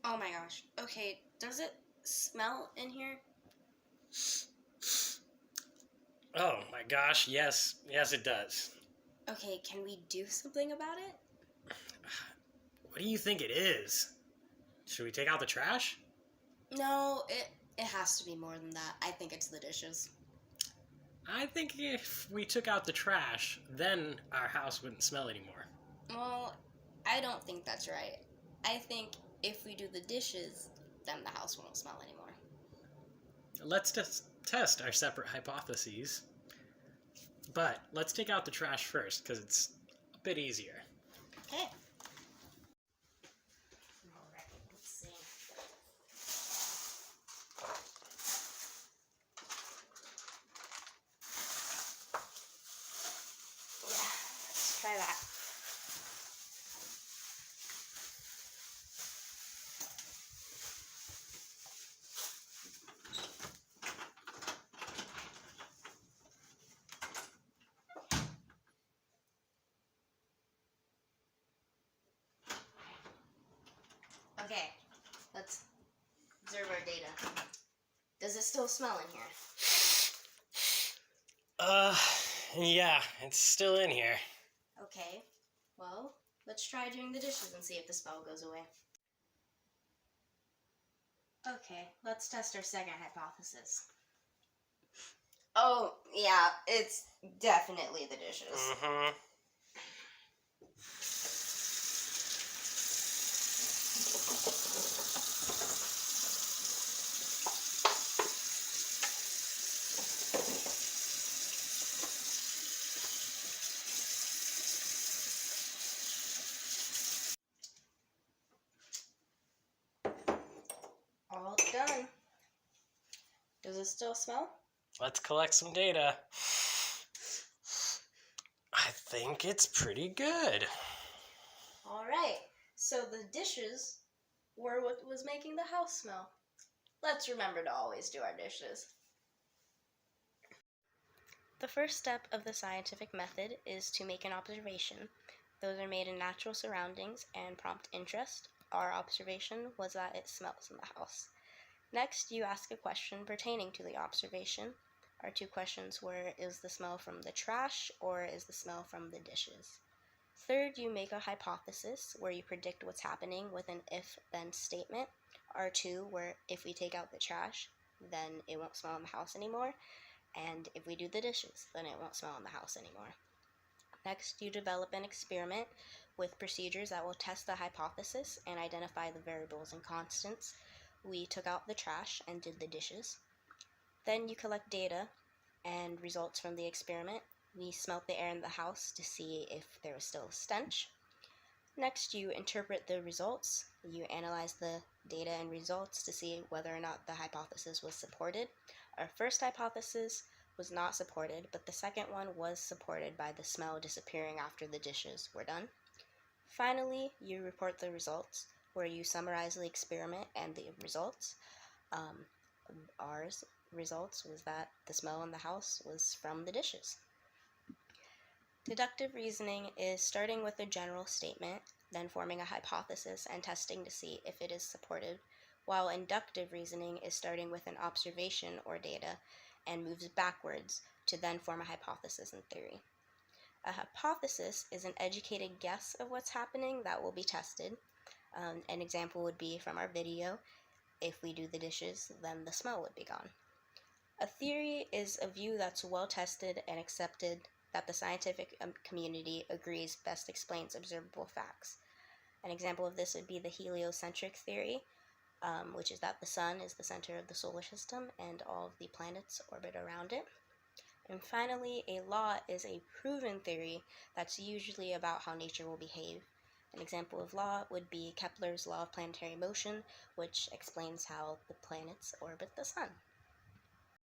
Oh my gosh. Okay, does it smell in here? Oh my gosh, yes, it does. Okay, can we do something about it? What do you think it is? Should we take out the trash? No, it has to be more than that. I think it's the dishes. I think if we took out the trash, then our house wouldn't smell anymore. Well, I don't think that's right. I think if we do the dishes, then the house won't smell anymore. Let's just test our separate hypotheses. But let's take out the trash first, because it's a bit easier. Okay. Alright, let's see. Yeah, let's try that. Okay, let's observe our data. Does it still smell in here? Yeah, it's still in here. Okay, well, let's try doing the dishes and see if the smell goes away. Okay, let's test our second hypothesis. Oh, yeah, it's definitely the dishes. Mm-hmm. All done. Does it still smell? Let's collect some data. I think it's pretty good. All right, so the dishes were what was making the house smell. Let's remember to always do our dishes. The first step of the scientific method is to make an observation. Those are made in natural surroundings and prompt interest. Our observation was that it smells in the house. Next, you ask a question pertaining to the observation. Our two questions were, is the smell from the trash or is the smell from the dishes? Third, you make a hypothesis where you predict what's happening with an if-then statement. R2, where if we take out the trash, then it won't smell in the house anymore. And if we do the dishes, then it won't smell in the house anymore. Next, you develop an experiment with procedures that will test the hypothesis and identify the variables and constants. We took out the trash and did the dishes. Then you collect data and results from the experiment. We smelt the air in the house to see if there was still a stench. Next, you interpret the results. You analyze the data and results to see whether or not the hypothesis was supported. Our first hypothesis was not supported, but the second one was supported by the smell disappearing after the dishes were done. Finally, you report the results, where you summarize the experiment and the results. Our results was that the smell in the house was from the dishes. Deductive reasoning is starting with a general statement, then forming a hypothesis and testing to see if it is supported, while inductive reasoning is starting with an observation or data and moves backwards to then form a hypothesis and theory. A hypothesis is an educated guess of what's happening that will be tested. An example would be from our video, if we do the dishes, then the smell would be gone. A theory is a view that's well tested and accepted that the scientific community agrees best explains observable facts. An example of this would be the heliocentric theory, which is that the sun is the center of the solar system and all of the planets orbit around it. And finally, a law is a proven theory that's usually about how nature will behave. An example of law would be Kepler's law of planetary motion, which explains how the planets orbit the sun.